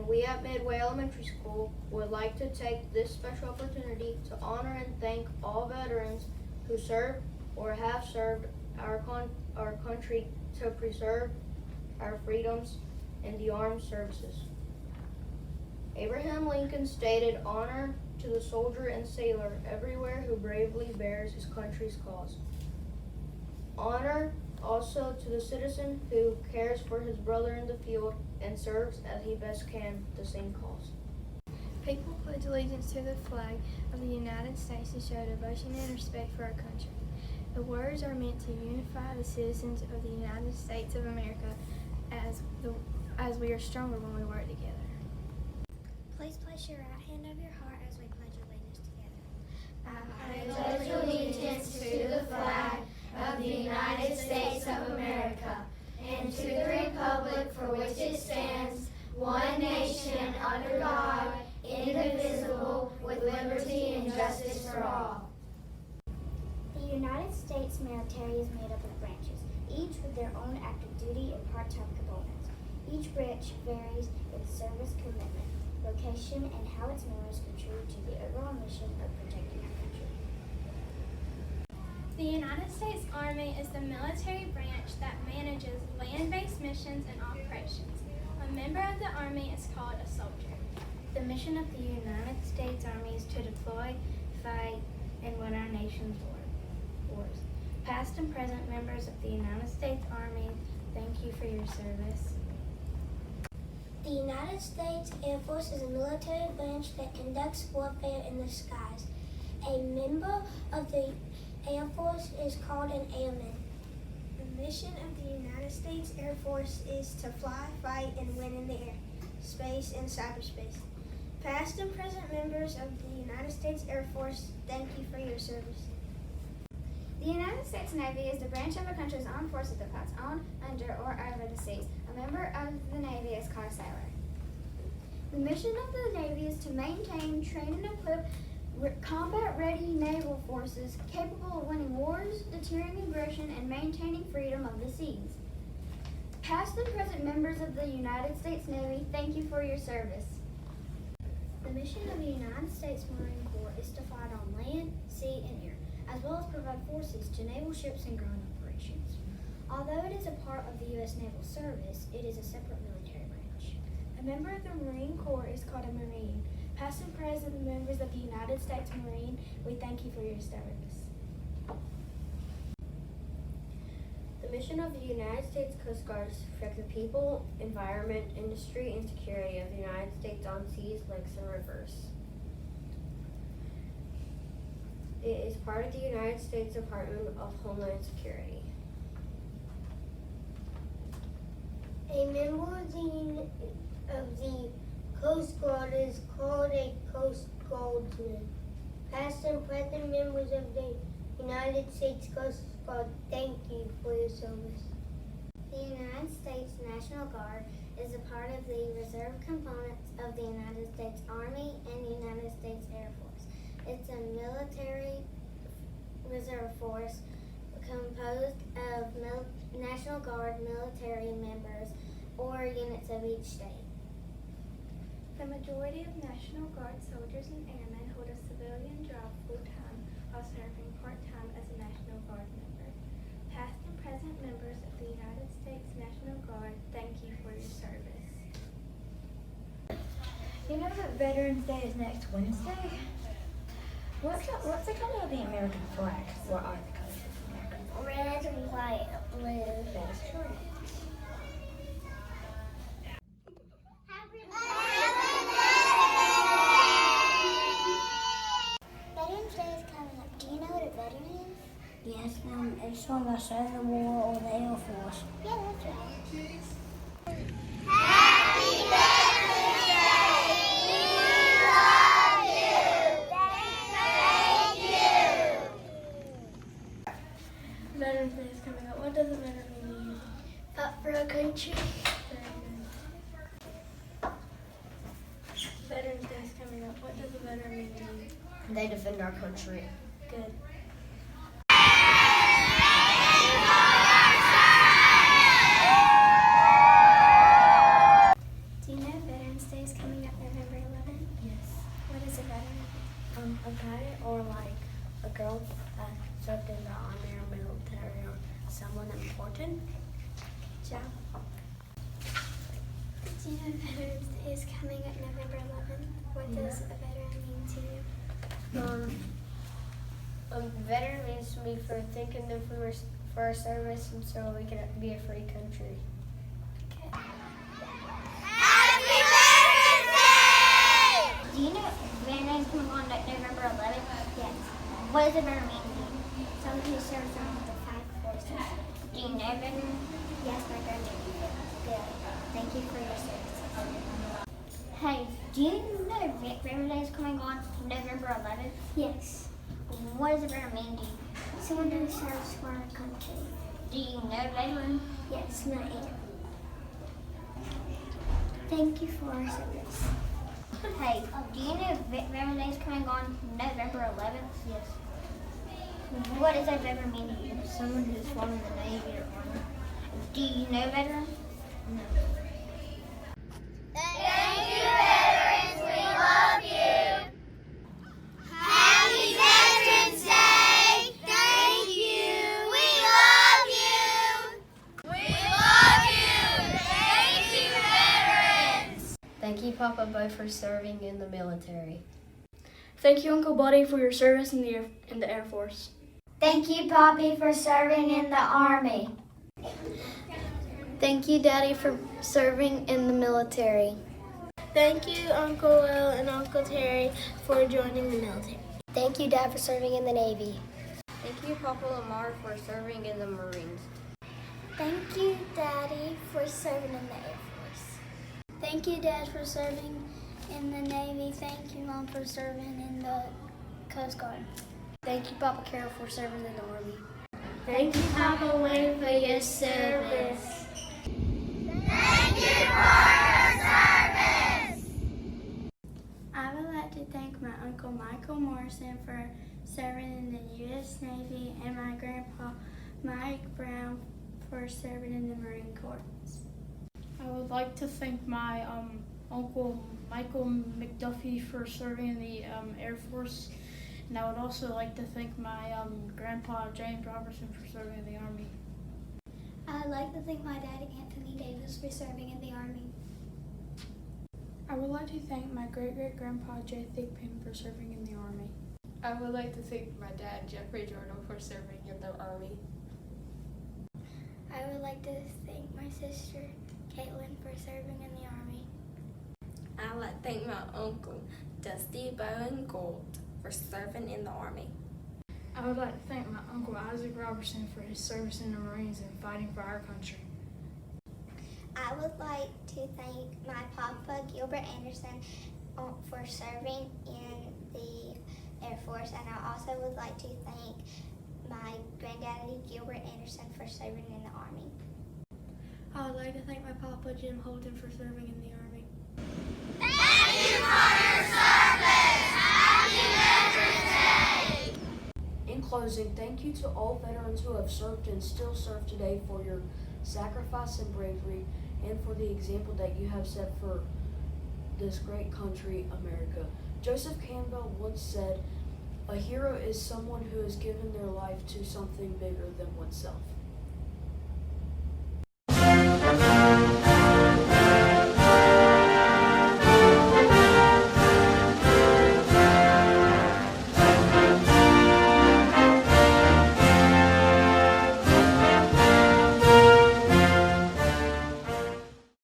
and we at Midway Elementary School would like to take this special opportunity to honor and thank all veterans who served or have served our country to preserve our freedoms in the armed services. Abraham Lincoln stated, "Honor to the soldier and sailor everywhere who bravely bears his country's cause." Honor also to the citizen who cares for his brother in the field and serves as he best can the same cause. People pledge allegiance to the flag of the United States to show devotion and respect for our country. The words are meant to unify the citizens of the United States of America as we are stronger when we work together. Please place your right hand over your heart as we pledge allegiance together. I pledge allegiance to the flag of the United States of America and to the republic for which it stands, one nation under God, indivisible, with liberty and justice for all. The United States military is made up of branches, each with their own active duty and part-time components. Each branch varies in service commitment, location, and how its members contribute to the overall mission of protecting our country. The United States Army is the military branch that manages land-based missions and operations. A member of the Army is called a soldier. The mission of the United States Army is to deploy, fight, and win our nation's wars. Past and present members of the United States Army, thank you for your service. The United States Air Force is a military branch that conducts warfare in the skies. A member of the Air Force is called an airman. The mission of the United States Air Force is to fly, fight, and win in the air, space, and cyberspace. Past and present members of the United States Air Force, thank you for your service. The United States Navy is the branch of a country's armed forces that fights on, under, or over the seas. A member of the Navy is called a sailor. The mission of the Navy is to maintain, train, and equip combat-ready naval forces capable of winning wars, deterring aggression, and maintaining freedom of the seas. Past and present members of the United States Navy, thank you for your service. The mission of the United States Marine Corps is to fight on land, sea, and air, as well as provide forces to naval ships and ground operations. Although it is a part of the U.S. Naval Service, it is a separate military branch. A member of the Marine Corps is called a Marine. Past and present members of the United States Marine, we thank you for your service. The mission of the United States Coast Guard is to protect the people, environment, industry, and security of the United States on seas, lakes, and rivers. It is part of the United States Department of Homeland Security. A member of the Coast Guard is called a Coast Guardsman. Past and present members of the United States Coast Guard, thank you for your service. The United States National Guard is a part of the reserve components of the United States Army and United States Air Force. It's a military reserve force composed of National Guard military members or units of each state. The majority of National Guard soldiers and airmen hold a civilian job full-time while serving part-time as a National Guard member. Past and present members of the United States National Guard, thank you for your service. You know that Veterans Day is next Wednesday? What's the color of the American flag? What are the colors of the American flag? Red, white, blue. That is correct. Veterans Day is coming up. Do you know what a veteran is? Yes, ma'am. It's from the Civil War or the Air Force. Yeah, that's right. Happy Veterans Day! We love you! Thank you! Veterans Day is coming up. What does a veteran mean? Fought for a country. Veterans Day is coming up. What does a veteran mean? They defend our country. Good. Do you know Veterans Day is coming Washington. Good job. Do you know Veterans Day is coming up November 11th? What does a veteran mean to you? A veteran means to me for thanking them for our service and so we can be a free country. Happy Veterans Day! Do you know Veterans Day is coming on November 11th? Yes. What does a veteran mean to you? Someone who serves on the 5 forces. Do you know veterans? Yes, my grandmother. Good. Thank you for your service. Hey, do you know Veterans Day is coming on November 11th? Yes. What does a veteran mean to you? Someone who serves for our country. Do you know veteran? Yes, not yet. Thank you for our service. Hey, do you know Veterans Day is coming on November 11th? Yes. What does a veteran mean to you? Someone who's fought in the Navy or Army. Do you know veteran? No. Thank you, veterans. We love you. Happy Veterans Day. Thank you. We love you. We love you. Thank you, veterans. Thank you, Papa Bo, for serving in the military. Thank you, Uncle Buddy, for your service in the Air Force. Thank you, Poppy, for serving in the Army. Thank you, Daddy, for serving in the military. Thank you, Uncle Will and Uncle Terry, for joining the military. Thank you, Dad, for serving in the Navy. Thank you, Papa Lamar, for serving in the Marines. Thank you, Daddy, for serving in the Air Force. Thank you, Dad, for serving in the Navy. Thank you, Mom, for serving in the Coast Guard. Thank you, Papa Carol, for serving in the Army. Thank you, Papa Wayne, for your service. Thank you for your service. I would like to thank my Uncle Michael Morrison for serving in the U.S. Navy and my Grandpa Mike Brown for serving in the Marine Corps. I would like to thank my Uncle Michael McDuffie for serving in the Air Force. And I would also like to thank my Grandpa James Robertson for serving in the Army. I would like to thank my dad, Anthony Davis, for serving in the Army. I would like to thank my great-great-grandpa Jay Thigpen for serving in the Army. I would like to thank my dad, Jeffrey Jordan, for serving in the Army. I would like to thank my sister, Caitlin, for serving in the Army. I would like to thank my uncle, Dusty Bowen Gold, for serving in the Army. I would like to thank my Uncle Isaac Robertson for his service in the Marines and fighting for our country. I would like to thank my Papa, Gilbert Anderson, for serving in the Air Force. And I also would like to thank my Granddaddy, Gilbert Anderson, for serving in the Army. I would like to thank my Papa, Jim Holden, for serving in the Army. Thank you for your service. Happy Veterans Day. In closing, thank you to all veterans who have served and still serve today for your sacrifice and bravery and for the example that you have set for this great country, America. Joseph Campbell once said, "A hero is someone who has given their life to something bigger than oneself."